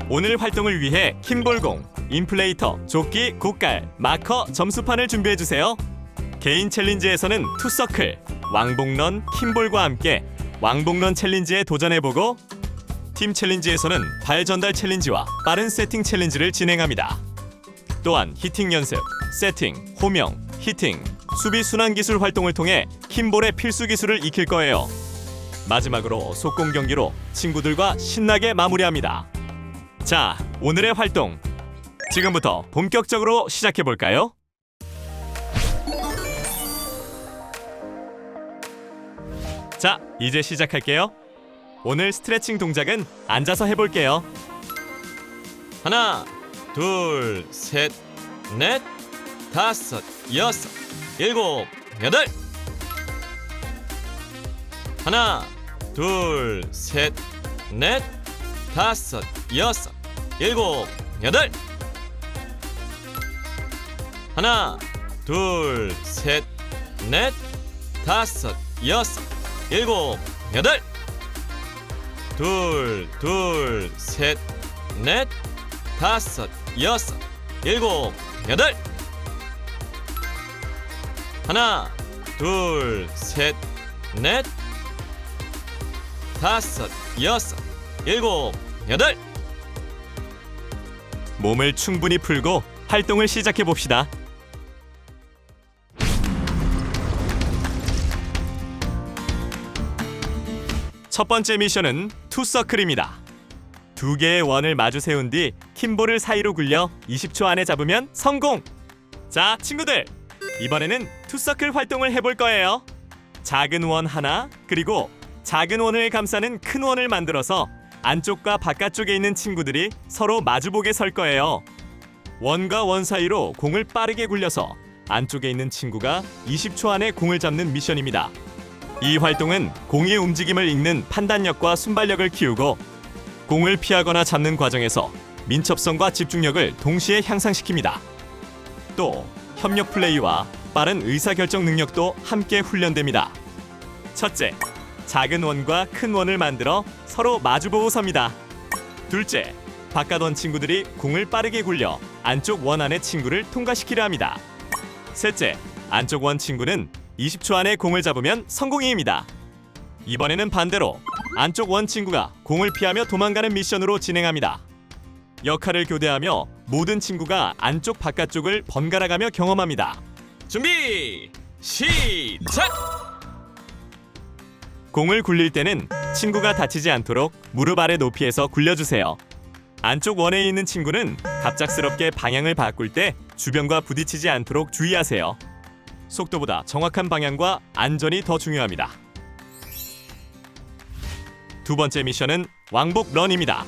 오늘 활동을 위해 킴볼공, 인플레이터, 조끼, 곶갈, 마커, 점수판을 준비해주세요. 개인 챌린지에서는 투서클, 왕복런, 킴볼과 함께 왕복런 챌린지에 도전해보고 팀 챌린지에서는 발 전달 챌린지와 빠른 세팅 챌린지를 진행합니다. 또한 히팅 연습, 세팅, 호명, 히팅, 수비 순환 기술 활동을 통해 킴볼의 필수 기술을 익힐 거예요. 마지막으로 속공 경기로 친구들과 신나게 마무리합니다. 자, 오늘의 활동 지금부터 본격적으로 시작해볼까요? 자, 이제 시작할게요. 오늘 스트레칭 동작은 앉아서 해볼게요. 하나, 둘, 셋, 넷, 다섯, 여섯, 일곱, 여덟. 하나, 둘, 셋, 넷, 다섯, 여섯, 일곱, 여덟. 하나, 둘, 셋, 넷, 다섯, 여섯, 일곱, 여덟. 둘, 셋, 넷, 다섯, 여섯, 일곱, 여덟. 하나, 둘, 셋, 넷, 다섯, 여섯, 일곱, 여덟. 몸을 충분히 풀고 활동을 시작해봅시다. 첫 번째 미션은 투서클입니다. 두 개의 원을 마주 세운 뒤 킴볼을 사이로 굴려 20초 안에 잡으면 성공! 자, 친구들! 이번에는 투서클 활동을 해볼 거예요. 작은 원 하나, 그리고 작은 원을 감싸는 큰 원을 만들어서 안쪽과 바깥쪽에 있는 친구들이 서로 마주보게 설 거예요. 원과 원 사이로 공을 빠르게 굴려서 안쪽에 있는 친구가 20초 안에 공을 잡는 미션입니다. 이 활동은 공의 움직임을 읽는 판단력과 순발력을 키우고 공을 피하거나 잡는 과정에서 민첩성과 집중력을 동시에 향상시킵니다. 또 협력 플레이와 빠른 의사결정 능력도 함께 훈련됩니다. 첫째, 작은 원과 큰 원을 만들어 서로 마주보고 섭니다. 둘째, 바깥 원 친구들이 공을 빠르게 굴려 안쪽 원 안의 친구를 통과시키려 합니다. 셋째, 안쪽 원 친구는 20초 안에 공을 잡으면 성공입니다. 이번에는 반대로 안쪽 원 친구가 공을 피하며 도망가는 미션으로 진행합니다. 역할을 교대하며 모든 친구가 안쪽 바깥쪽을 번갈아가며 경험합니다. 준비, 시작! 공을 굴릴 때는 친구가 다치지 않도록 무릎 아래 높이에서 굴려주세요. 안쪽 원에 있는 친구는 갑작스럽게 방향을 바꿀 때 주변과 부딪히지 않도록 주의하세요. 속도보다 정확한 방향과 안전이 더 중요합니다. 두 번째 미션은 왕복 런입니다.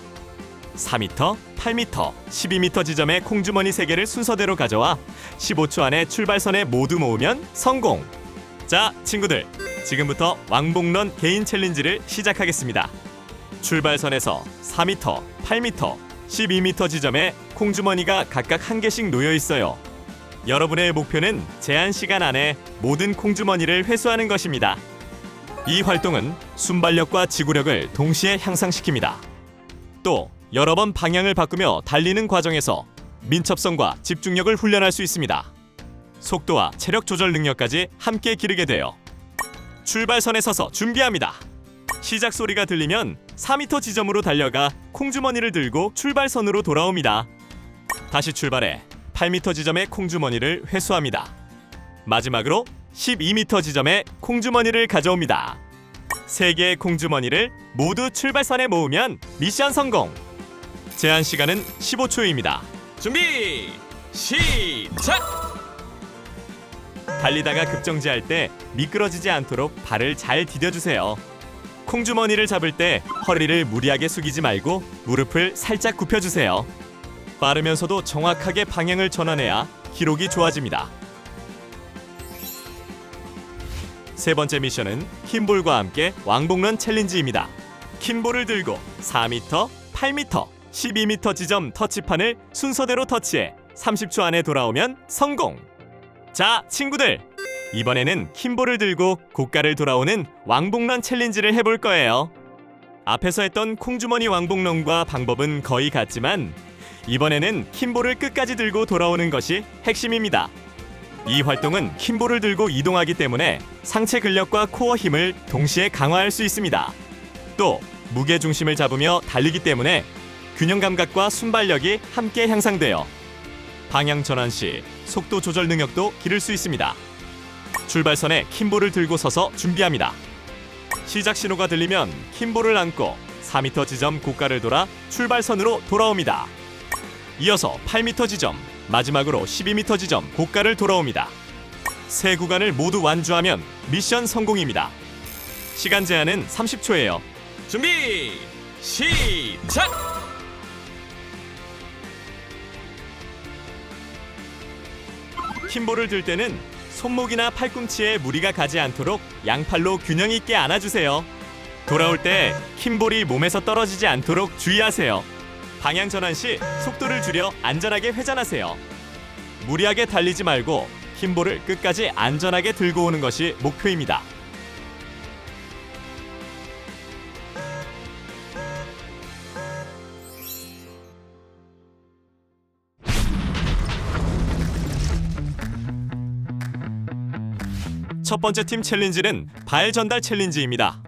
4m, 8m, 12m 지점의 콩주머니 3개를 순서대로 가져와 15초 안에 출발선에 모두 모으면 성공! 자, 친구들! 지금부터 왕복런 개인 챌린지를 시작하겠습니다. 출발선에서 4m, 8m, 12m 지점에 콩주머니가 각각 1개씩 놓여 있어요. 여러분의 목표는 제한 시간 안에 모든 콩주머니를 회수하는 것입니다. 이 활동은 순발력과 지구력을 동시에 향상시킵니다. 또 여러 번 방향을 바꾸며 달리는 과정에서 민첩성과 집중력을 훈련할 수 있습니다. 속도와 체력 조절 능력까지 함께 기르게 돼요. 출발선에 서서 준비합니다. 시작 소리가 들리면 4m 지점으로 달려가 콩주머니를 들고 출발선으로 돌아옵니다. 다시 출발해 8m 지점의 콩주머니를 회수합니다. 마지막으로 12m 지점에 콩주머니를 가져옵니다. 3개의 콩주머니를 모두 출발선에 모으면 미션 성공! 제한 시간은 15초입니다. 준비, 시작! 달리다가 급정지할 때 미끄러지지 않도록 발을 잘 디뎌주세요. 콩주머니를 잡을 때 허리를 무리하게 숙이지 말고 무릎을 살짝 굽혀주세요. 빠르면서도 정확하게 방향을 전환해야 기록이 좋아집니다. 세 번째 미션은 킴볼과 함께 왕복런 챌린지입니다. 킴볼을 들고 4m, 8m, 12m 지점 터치판을 순서대로 터치해 30초 안에 돌아오면 성공. 자, 친구들, 이번에는 킴볼을 들고 고가를 돌아오는 왕복런 챌린지를 해볼 거예요. 앞에서 했던 콩주머니 왕복론과 방법은 거의 같지만 이번에는 킴볼을 끝까지 들고 돌아오는 것이 핵심입니다. 이 활동은 킴볼을 들고 이동하기 때문에 상체 근력과 코어 힘을 동시에 강화할 수 있습니다. 또 무게 중심을 잡으며 달리기 때문에 균형 감각과 순발력이 함께 향상되어 방향 전환 시 속도 조절 능력도 기를 수 있습니다. 출발선에 킴볼을 들고 서서 준비합니다. 시작 신호가 들리면 킴볼을 안고 4m 지점 고가를 돌아 출발선으로 돌아옵니다. 이어서 8m 지점, 마지막으로 12m 지점 고가를 돌아옵니다. 세 구간을 모두 완주하면 미션 성공입니다. 시간 제한은 30초예요. 준비 시작. 킴볼을 들 때는 손목이나 팔꿈치에 무리가 가지 않도록 양팔로 균형 있게 안아주세요. 돌아올 때 킴볼이 몸에서 떨어지지 않도록 주의하세요. 방향 전환 시 속도를 줄여 안전하게 회전하세요. 무리하게 달리지 말고 킴볼을 끝까지 안전하게 들고 오는 것이 목표입니다. 첫 번째 팀 챌린지는 발 전달 챌린지입니다.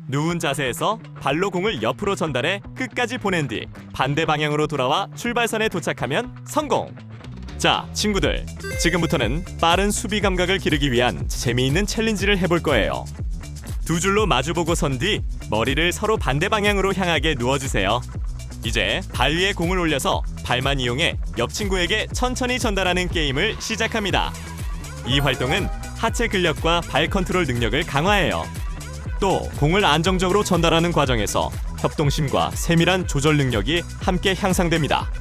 누운 자세에서 발로 공을 옆으로 전달해 끝까지 보낸 뒤 반대 방향으로 돌아와 출발선에 도착하면 성공! 자, 친구들, 지금부터는 빠른 수비 감각을 기르기 위한 재미있는 챌린지를 해볼 거예요. 두 줄로 마주보고 선 뒤 머리를 서로 반대 방향으로 향하게 누워주세요. 이제 발 위에 공을 올려서 발만 이용해 옆 친구에게 천천히 전달하는 게임을 시작합니다. 이 활동은 하체 근력과 발 컨트롤 능력을 강화해요. 또 공을 안정적으로 전달하는 과정에서 협동심과 세밀한 조절 능력이 함께 향상됩니다.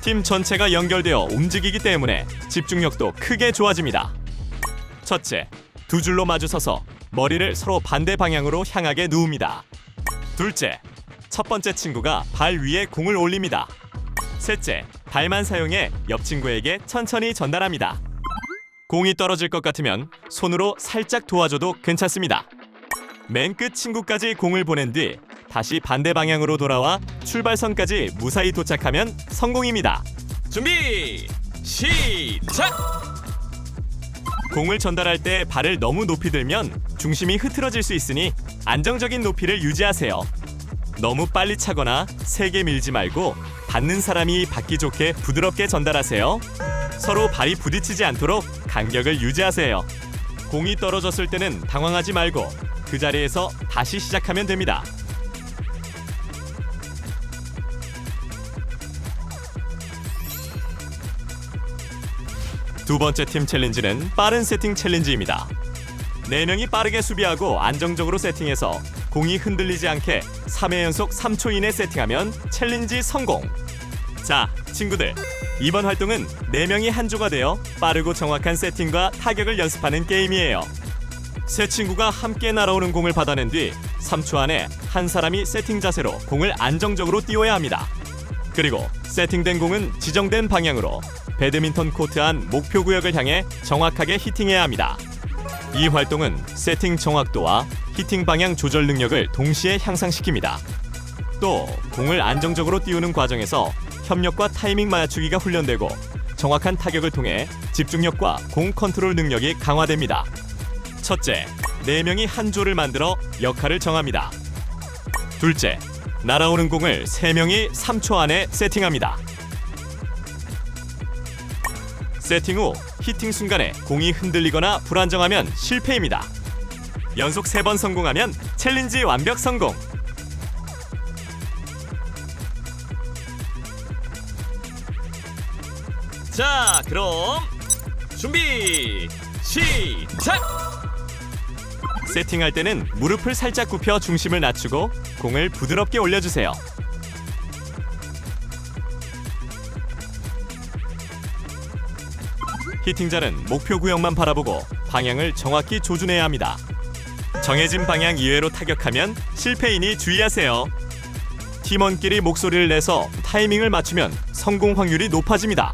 팀 전체가 연결되어 움직이기 때문에 집중력도 크게 좋아집니다. 첫째, 두 줄로 마주서서 머리를 서로 반대 방향으로 향하게 누웁니다. 둘째, 첫 번째 친구가 발 위에 공을 올립니다. 셋째, 발만 사용해 옆 친구에게 천천히 전달합니다. 공이 떨어질 것 같으면 손으로 살짝 도와줘도 괜찮습니다. 맨 끝 친구까지 공을 보낸 뒤 다시 반대 방향으로 돌아와 출발선까지 무사히 도착하면 성공입니다. 준비 시작. 공을 전달할 때 발을 너무 높이 들면 중심이 흐트러질 수 있으니 안정적인 높이를 유지하세요. 너무 빨리 차거나 세게 밀지 말고 받는 사람이 받기 좋게 부드럽게 전달하세요. 서로 발이 부딪히지 않도록 간격을 유지하세요. 공이 떨어졌을 때는 당황하지 말고 그 자리에서 다시 시작하면 됩니다. 두 번째 팀 챌린지는 빠른 세팅 챌린지입니다. 4명이 빠르게 수비하고 안정적으로 세팅해서 공이 흔들리지 않게 3회 연속 3초 이내 세팅하면 챌린지 성공! 자, 친구들, 이번 활동은 4명이 한 조가 되어 빠르고 정확한 세팅과 타격을 연습하는 게임이에요. 세 친구가 함께 날아오는 공을 받아낸 뒤 3초 안에 한 사람이 세팅 자세로 공을 안정적으로 띄워야 합니다. 그리고 세팅된 공은 지정된 방향으로 배드민턴 코트 안 목표 구역을 향해 정확하게 히팅해야 합니다. 이 활동은 세팅 정확도와 히팅 방향 조절 능력을 동시에 향상시킵니다. 또 공을 안정적으로 띄우는 과정에서 협력과 타이밍 맞추기가 훈련되고 정확한 타격을 통해 집중력과 공 컨트롤 능력이 강화됩니다. 첫째, 4명이 한 조를 만들어 역할을 정합니다. 둘째, 날아오는 공을 3명이 3초 안에 세팅합니다. 세팅 후 히팅 순간에 공이 흔들리거나 불안정하면 실패입니다. 연속 3번 성공하면 챌린지 완벽 성공! 자, 그럼 준비 시작. 세팅할 때는 무릎을 살짝 굽혀 중심을 낮추고 공을 부드럽게 올려주세요. 히팅자는 목표 구역만 바라보고 방향을 정확히 조준해야 합니다. 정해진 방향 이외로 타격하면 실패이니 주의하세요. 팀원끼리 목소리를 내서 타이밍을 맞추면 성공 확률이 높아집니다.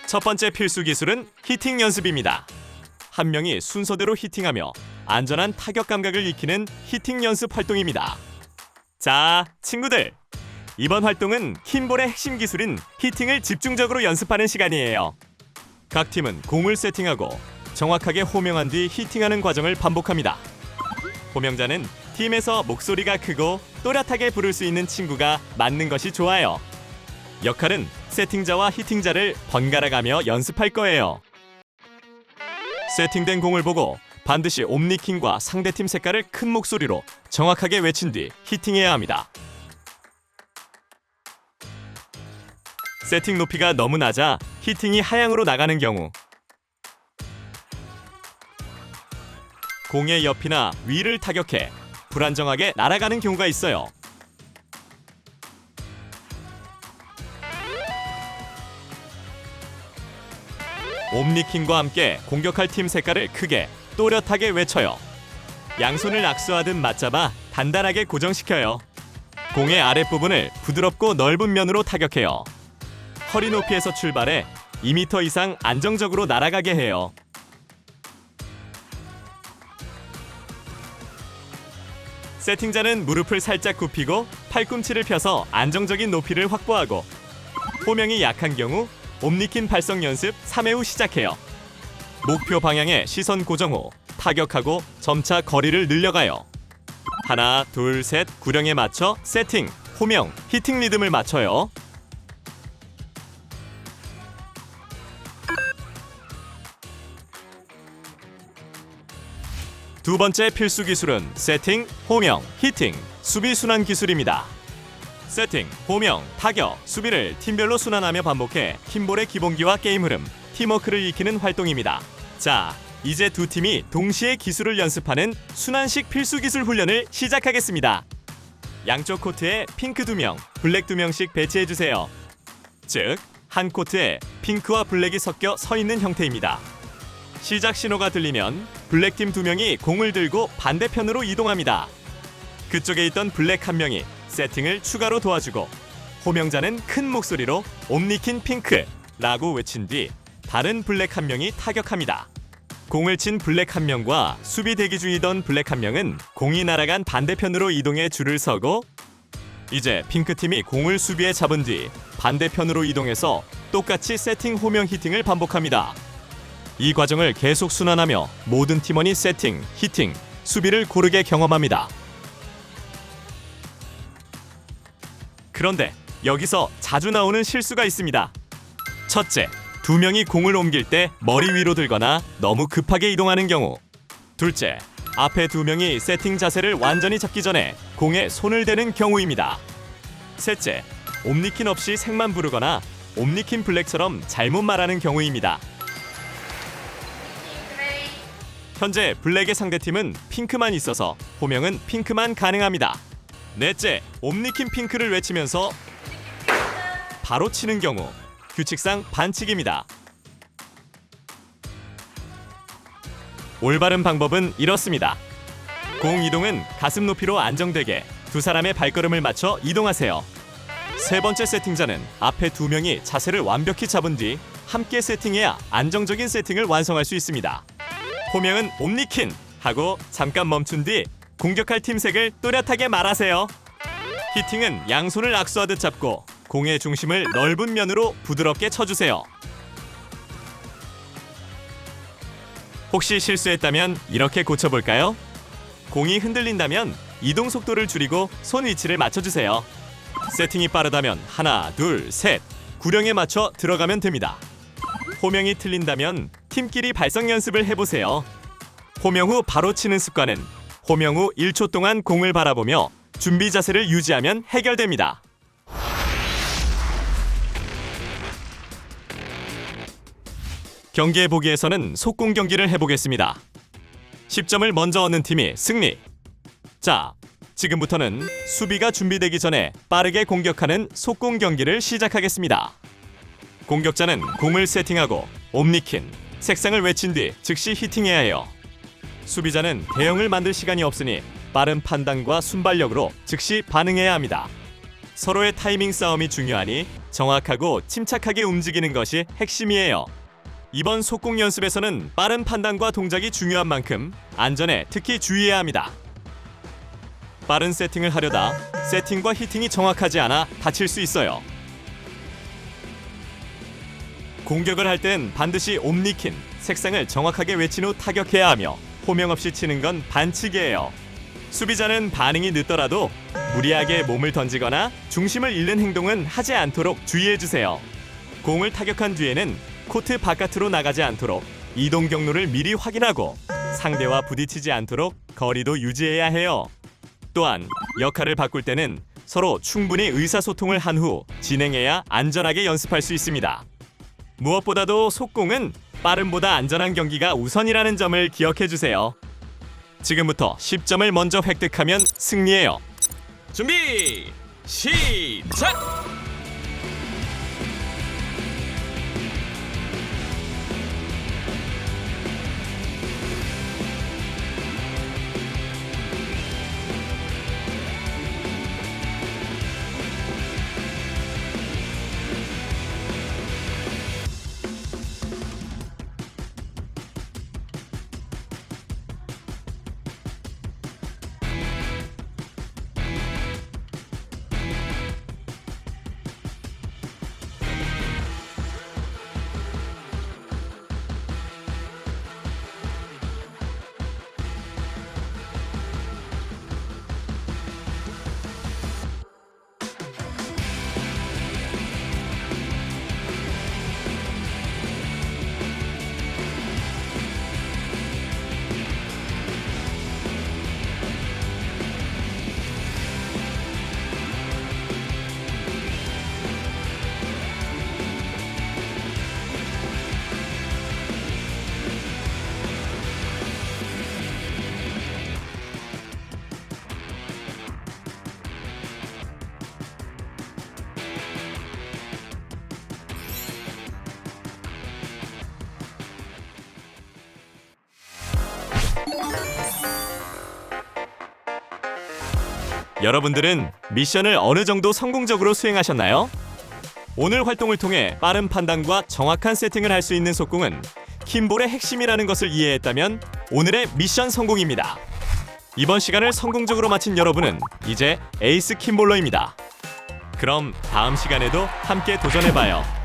첫 번째 필수 기술은 히팅 연습입니다. 한 명이 순서대로 히팅하며 안전한 타격 감각을 익히는 히팅 연습 활동입니다. 자, 친구들! 이번 활동은 킴볼의 핵심 기술인 히팅을 집중적으로 연습하는 시간이에요. 각 팀은 공을 세팅하고 정확하게 호명한 뒤 히팅하는 과정을 반복합니다. 호명자는 팀에서 목소리가 크고 또렷하게 부를 수 있는 친구가 맞는 것이 좋아요. 역할은 세팅자와 히팅자를 번갈아 가며 연습할 거예요. 세팅된 공을 보고 반드시 옴니킹과 상대팀 색깔을 큰 목소리로 정확하게 외친 뒤 히팅해야 합니다. 세팅 높이가 너무 낮아 히팅이 하향으로 나가는 경우, 공의 옆이나 위를 타격해 불안정하게 날아가는 경우가 있어요. 옴니킹과 함께 공격할 팀 색깔을 크게 또렷하게 외쳐요. 양손을 악수하듯 맞잡아 단단하게 고정시켜요. 공의 아랫부분을 부드럽고 넓은 면으로 타격해요. 허리 높이에서 출발해 2m 이상 안정적으로 날아가게 해요. 세팅자는 무릎을 살짝 굽히고 팔꿈치를 펴서 안정적인 높이를 확보하고, 호명이 약한 경우 옴니킨 발성 연습 3회 후 시작해요. 목표 방향에 시선 고정 후 타격하고 점차 거리를 늘려가요. 하나, 둘, 셋 구령에 맞춰 세팅, 호명, 히팅 리듬을 맞춰요. 두 번째 필수 기술은 세팅, 호명, 히팅, 수비 순환 기술입니다. 세팅, 호명, 타격, 수비를 팀별로 순환하며 반복해 킴볼의 기본기와 게임 흐름, 팀워크를 익히는 활동입니다. 자, 이제 두 팀이 동시에 기술을 연습하는 순환식 필수 기술 훈련을 시작하겠습니다. 양쪽 코트에 핑크 2명, 블랙 2명씩 배치해주세요. 즉, 한 코트에 핑크와 블랙이 섞여 서 있는 형태입니다. 시작 신호가 들리면 블랙팀 2명이 공을 들고 반대편으로 이동합니다. 그쪽에 있던 블랙 1명이 세팅을 추가로 도와주고, 호명자는 큰 목소리로 옴니킨 핑크라고 외친 뒤 다른 블랙 1명이 타격합니다. 공을 친 블랙 1명과 수비 대기 중이던 블랙 1명은 공이 날아간 반대편으로 이동해 줄을 서고, 이제 핑크팀이 공을 수비에 잡은 뒤 반대편으로 이동해서 똑같이 세팅, 호명, 히팅을 반복합니다. 이 과정을 계속 순환하며 모든 팀원이 세팅, 히팅, 수비를 고르게 경험합니다. 그런데 여기서 자주 나오는 실수가 있습니다. 첫째, 2명이 공을 옮길 때 머리 위로 들거나 너무 급하게 이동하는 경우. 둘째, 앞에 2명이 세팅 자세를 완전히 잡기 전에 공에 손을 대는 경우입니다. 셋째, 옴니킨 없이 색만 부르거나 옴니킨 블랙처럼 잘못 말하는 경우입니다. 현재 블랙의 상대팀은 핑크만 있어서 호명은 핑크만 가능합니다. 넷째, 옴니킨 핑크를 외치면서 바로 치는 경우, 규칙상 반칙입니다. 올바른 방법은 이렇습니다. 공 이동은 가슴 높이로 안정되게 두 사람의 발걸음을 맞춰 이동하세요. 세 번째 세팅자는 앞에 2명이 자세를 완벽히 잡은 뒤 함께 세팅해야 안정적인 세팅을 완성할 수 있습니다. 호명은 옴니킨 하고 잠깐 멈춘 뒤 공격할 팀 색을 또렷하게 말하세요. 히팅은 양손을 악수하듯 잡고 공의 중심을 넓은 면으로 부드럽게 쳐주세요. 혹시 실수했다면 이렇게 고쳐볼까요? 공이 흔들린다면 이동 속도를 줄이고 손 위치를 맞춰주세요. 세팅이 빠르다면 하나, 둘, 셋 구령에 맞춰 들어가면 됩니다. 호명이 틀린다면 팀끼리 발성 연습을 해보세요. 호명 후 바로 치는 습관은 호명 후 1초 동안 공을 바라보며 준비 자세를 유지하면 해결됩니다. 경기의 보기에서는 속공 경기를 해보겠습니다. 10점을 먼저 얻는 팀이 승리. 자, 지금부터는 수비가 준비되기 전에 빠르게 공격하는 속공 경기를 시작하겠습니다. 공격자는 공을 세팅하고 옴니킨, 색상을 외친 뒤 즉시 히팅해야 해요. 수비자는 대형을 만들 시간이 없으니 빠른 판단과 순발력으로 즉시 반응해야 합니다. 서로의 타이밍 싸움이 중요하니 정확하고 침착하게 움직이는 것이 핵심이에요. 이번 속공 연습에서는 빠른 판단과 동작이 중요한 만큼 안전에 특히 주의해야 합니다. 빠른 세팅을 하려다 세팅과 히팅이 정확하지 않아 다칠 수 있어요. 공격을 할 땐 반드시 옴니킨, 색상을 정확하게 외친 후 타격해야 하며 호명 없이 치는 건 반칙이에요. 수비자는 반응이 늦더라도 무리하게 몸을 던지거나 중심을 잃는 행동은 하지 않도록 주의해주세요. 공을 타격한 뒤에는 코트 바깥으로 나가지 않도록 이동 경로를 미리 확인하고 상대와 부딪히지 않도록 거리도 유지해야 해요. 또한 역할을 바꿀 때는 서로 충분히 의사소통을 한 후 진행해야 안전하게 연습할 수 있습니다. 무엇보다도 속공은 빠름보다 안전한 경기가 우선이라는 점을 기억해주세요. 지금부터 10점을 먼저 획득하면 승리예요. 준비 시작! 여러분들은 미션을 어느 정도 성공적으로 수행하셨나요? 오늘 활동을 통해 빠른 판단과 정확한 세팅을 할 수 있는 속공은 킴볼의 핵심이라는 것을 이해했다면 오늘의 미션 성공입니다. 이번 시간을 성공적으로 마친 여러분은 이제 에이스 킴볼러입니다. 그럼 다음 시간에도 함께 도전해봐요.